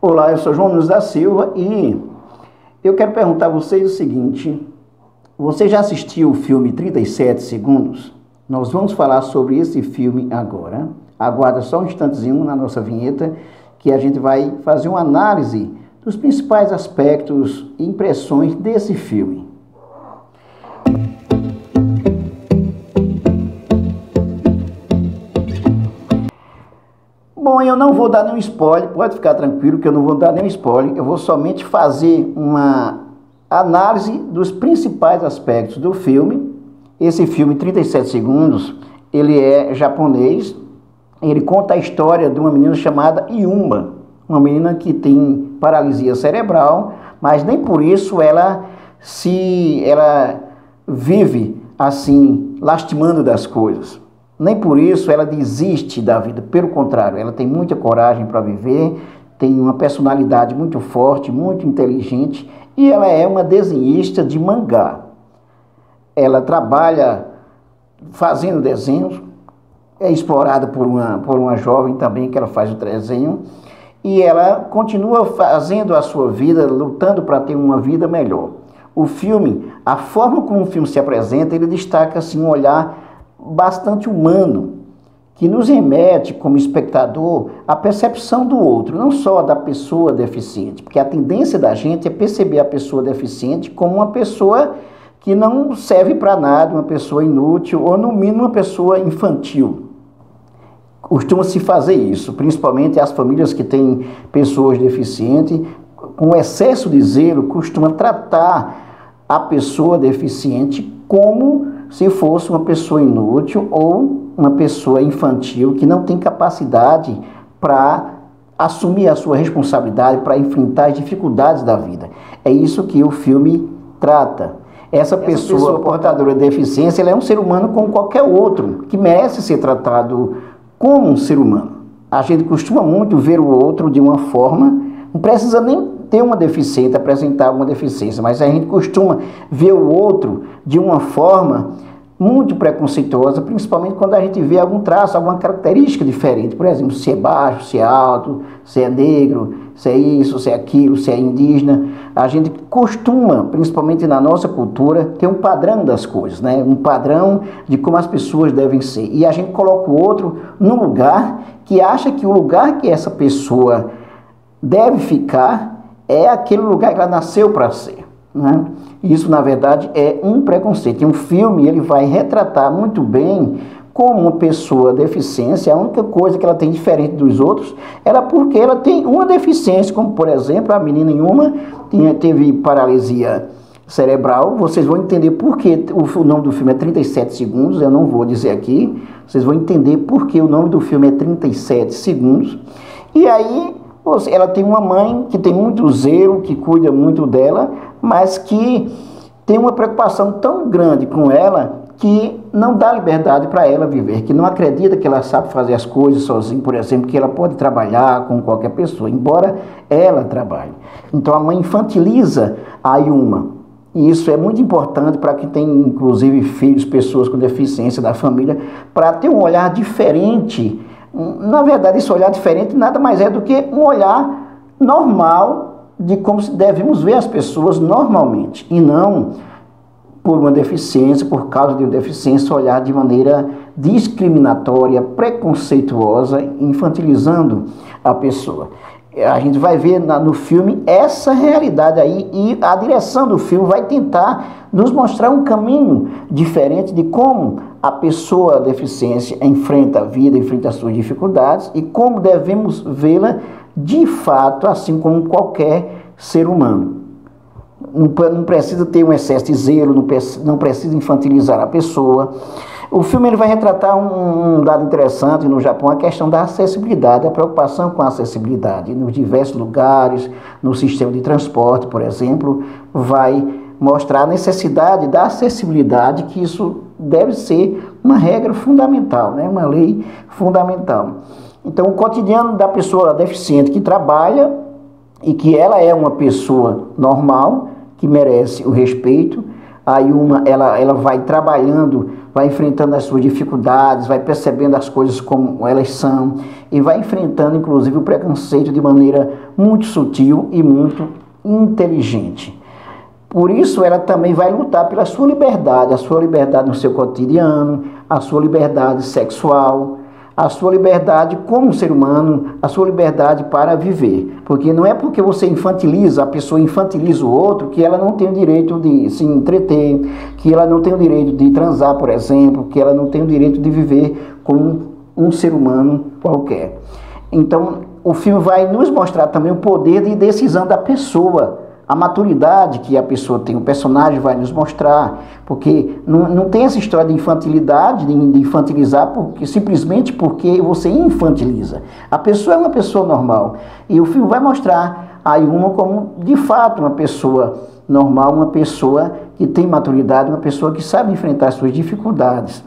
Olá, eu sou João Nunes da Silva e eu quero perguntar a vocês o seguinte: você já assistiu o filme 37 Segundos? Nós vamos falar sobre esse filme agora. Aguarda só um instantezinho na nossa vinheta que a gente vai fazer uma análise dos principais aspectos e impressões desse filme. Bom, eu não vou dar nenhum spoiler, pode ficar tranquilo que eu não vou dar nenhum spoiler, eu vou somente fazer uma análise dos principais aspectos do filme. Esse filme, 37 Segundos, ele é japonês, ele conta a história de uma menina chamada Yuma, uma menina que tem paralisia cerebral, mas nem por isso ela vive assim, lastimando das coisas. Nem por isso ela desiste da vida, pelo contrário, ela tem muita coragem para viver, tem uma personalidade muito forte, muito inteligente, e ela é uma desenhista de mangá. Ela trabalha fazendo desenhos, é explorada por uma jovem também que ela faz o desenho, e ela continua fazendo a sua vida, lutando para ter uma vida melhor. O filme, a forma como o filme se apresenta, ele destaca assim, um olhar bastante humano, que nos remete, como espectador, à percepção do outro, não só da pessoa deficiente, porque a tendência da gente é perceber a pessoa deficiente como uma pessoa que não serve para nada, uma pessoa inútil, ou no mínimo uma pessoa infantil. Costuma-se fazer isso, principalmente as famílias que têm pessoas deficientes, com excesso de zelo, costuma tratar a pessoa deficiente como se fosse uma pessoa inútil ou uma pessoa infantil que não tem capacidade para assumir a sua responsabilidade, para enfrentar as dificuldades da vida. É isso que o filme trata. Essa pessoa portadora de deficiência, ela é um ser humano como qualquer outro, que merece ser tratado como um ser humano. A gente costuma muito ver o outro de uma forma, não precisa nem ter uma deficiência, apresentar alguma deficiência, mas a gente costuma ver o outro de uma forma muito preconceituosa, principalmente quando a gente vê algum traço, alguma característica diferente, por exemplo, se é baixo, se é alto, se é negro, se é isso, se é aquilo, se é indígena. A gente costuma, principalmente na nossa cultura, ter um padrão das coisas, né? Um padrão de como as pessoas devem ser. E a gente coloca o outro num lugar que acha que o lugar que essa pessoa deve ficar é aquele lugar que ela nasceu para ser, né? Isso, na verdade, é um preconceito. E um filme, ele vai retratar muito bem como uma pessoa deficiente, a única coisa que ela tem diferente dos outros, era porque ela tem uma deficiência, como, por exemplo, a menina Yuma teve paralisia cerebral. Vocês vão entender por que o nome do filme é 37 Segundos, eu não vou dizer aqui. Vocês vão entender por que o nome do filme é 37 Segundos. E aí ela tem uma mãe que tem muito zelo, que cuida muito dela, mas que tem uma preocupação tão grande com ela que não dá liberdade para ela viver, que não acredita que ela sabe fazer as coisas sozinha, por exemplo, que ela pode trabalhar com qualquer pessoa, embora ela trabalhe. Então a mãe infantiliza a Yuma. E isso é muito importante para quem tem, inclusive, filhos, pessoas com deficiência da família, para ter um olhar diferente. Na verdade, esse olhar diferente nada mais é do que um olhar normal de como devemos ver as pessoas normalmente, e não por uma deficiência, por causa de uma deficiência, olhar de maneira discriminatória, preconceituosa, infantilizando a pessoa. A gente vai ver no filme essa realidade aí, e a direção do filme vai tentar nos mostrar um caminho diferente de como a pessoa deficiente enfrenta a vida, enfrenta as suas dificuldades, e como devemos vê-la de fato, assim como qualquer ser humano. Não precisa ter um excesso de zelo, não precisa infantilizar a pessoa. O filme ele vai retratar um dado interessante no Japão, a questão da acessibilidade, a preocupação com a acessibilidade. Nos diversos lugares, no sistema de transporte, por exemplo, vai mostrar a necessidade da acessibilidade, que isso deve ser uma regra fundamental, né? Uma lei fundamental. Então, o cotidiano da pessoa deficiente que trabalha e que ela é uma pessoa normal, que merece o respeito, A Yuma, ela vai trabalhando, vai enfrentando as suas dificuldades, vai percebendo as coisas como elas são e vai enfrentando, inclusive, o preconceito de maneira muito sutil e muito inteligente. Por isso, ela também vai lutar pela sua liberdade, a sua liberdade no seu cotidiano, a sua liberdade sexual, a sua liberdade como ser humano, a sua liberdade para viver. Porque não é porque você infantiliza, a pessoa infantiliza o outro, que ela não tem o direito de se entreter, que ela não tem o direito de transar, por exemplo, que ela não tem o direito de viver como um ser humano qualquer. Então, o filme vai nos mostrar também o poder de decisão da pessoa, a maturidade que a pessoa tem, o personagem vai nos mostrar, porque não tem essa história de infantilidade, de infantilizar, simplesmente porque você infantiliza. A pessoa é uma pessoa normal, e o filme vai mostrar a Yuma como, de fato, uma pessoa normal, uma pessoa que tem maturidade, uma pessoa que sabe enfrentar as suas dificuldades.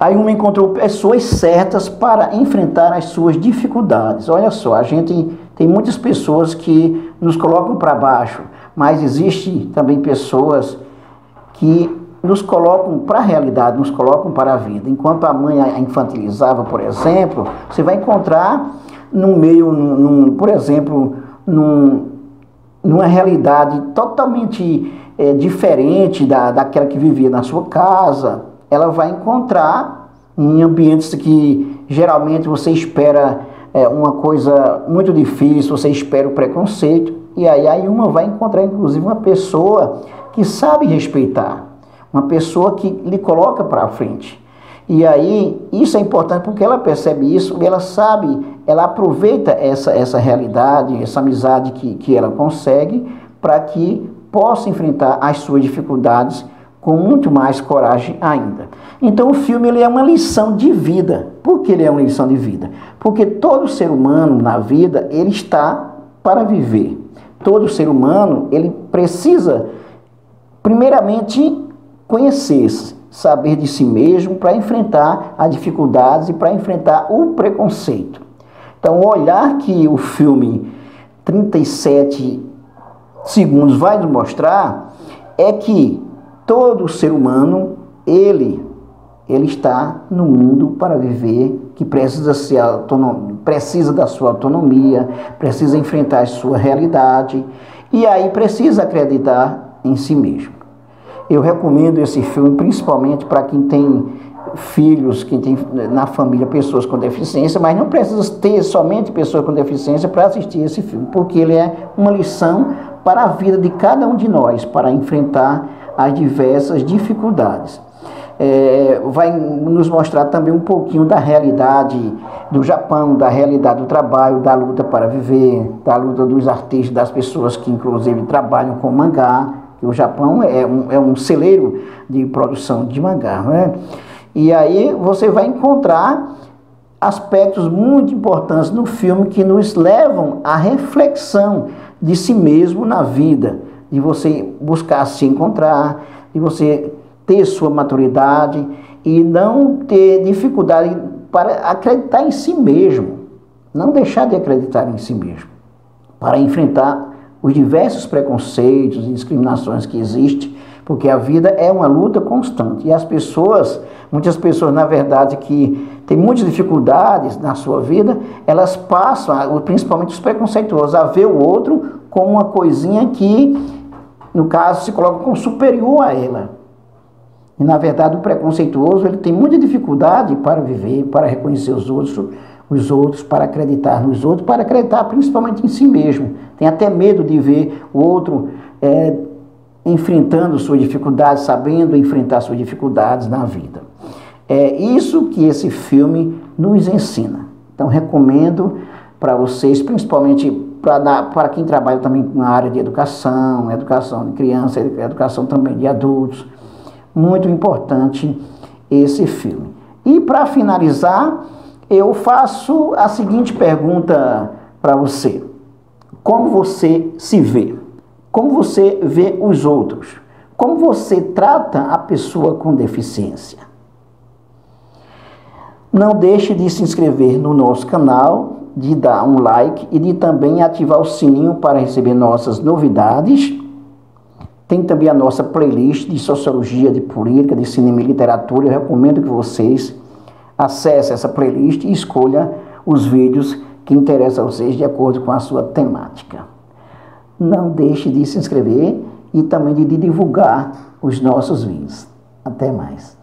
A Yuma encontrou pessoas certas para enfrentar as suas dificuldades. Olha só, a gente tem muitas pessoas que nos colocam para baixo, mas existe também pessoas que nos colocam para a realidade, nos colocam para a vida. Enquanto a mãe a infantilizava, por exemplo, você vai encontrar no meio, por exemplo, numa realidade totalmente diferente daquela que vivia na sua casa. Ela vai encontrar em ambientes que geralmente você espera uma coisa muito difícil, você espera o preconceito, e aí a Yuma vai encontrar inclusive uma pessoa que sabe respeitar, uma pessoa que lhe coloca para frente. E aí isso é importante porque ela percebe isso, e ela sabe, ela aproveita essa realidade, essa amizade que ela consegue, para que possa enfrentar as suas dificuldades com muito mais coragem ainda. Então o filme ele é uma lição de vida. Por que ele é uma lição de vida? Porque todo ser humano na vida, ele está para viver. Todo ser humano, ele precisa primeiramente conhecer-se, saber de si mesmo para enfrentar as dificuldades e para enfrentar o preconceito. Então o olhar que o filme 37 segundos vai nos mostrar é que todo ser humano, ele está no mundo para viver, que precisa da sua autonomia, precisa enfrentar a sua realidade, e aí precisa acreditar em si mesmo. Eu recomendo esse filme principalmente para quem tem filhos, quem tem na família pessoas com deficiência, mas não precisa ter somente pessoas com deficiência para assistir esse filme, porque ele é uma lição para a vida de cada um de nós, para enfrentar as diversas dificuldades. Vai nos mostrar também um pouquinho da realidade do Japão, da realidade do trabalho, da luta para viver, da luta dos artistas, das pessoas que inclusive trabalham com mangá, que o Japão é um celeiro de produção de mangá, né? E aí você vai encontrar aspectos muito importantes no filme que nos levam à reflexão de si mesmo na vida, de você buscar se encontrar, de você ter sua maturidade e não ter dificuldade para acreditar em si mesmo, não deixar de acreditar em si mesmo, para enfrentar os diversos preconceitos e discriminações que existem, porque a vida é uma luta constante. E muitas pessoas, na verdade, que têm muitas dificuldades na sua vida, elas passam, principalmente os preconceituosos, a ver o outro como uma coisinha que, no caso, se coloca como superior a ela. E, na verdade, o preconceituoso ele tem muita dificuldade para viver, para reconhecer os outros, para acreditar nos outros, para acreditar principalmente em si mesmo. Tem até medo de ver o outro enfrentando suas dificuldades, sabendo enfrentar suas dificuldades na vida. É isso que esse filme nos ensina. Então, recomendo para vocês, principalmente para quem trabalha também na área de educação de criança, educação também de adultos. Muito importante esse filme. E para finalizar, eu faço a seguinte pergunta para você. Como você se vê? Como você vê os outros? Como você trata a pessoa com deficiência? Não deixe de se inscrever no nosso canal, de dar um like e de também ativar o sininho para receber nossas novidades. Tem também a nossa playlist de sociologia, de política, de cinema e literatura. Eu recomendo que vocês acessem essa playlist e escolham os vídeos que interessam a vocês de acordo com a sua temática. Não deixe de se inscrever e também de divulgar os nossos vídeos. Até mais.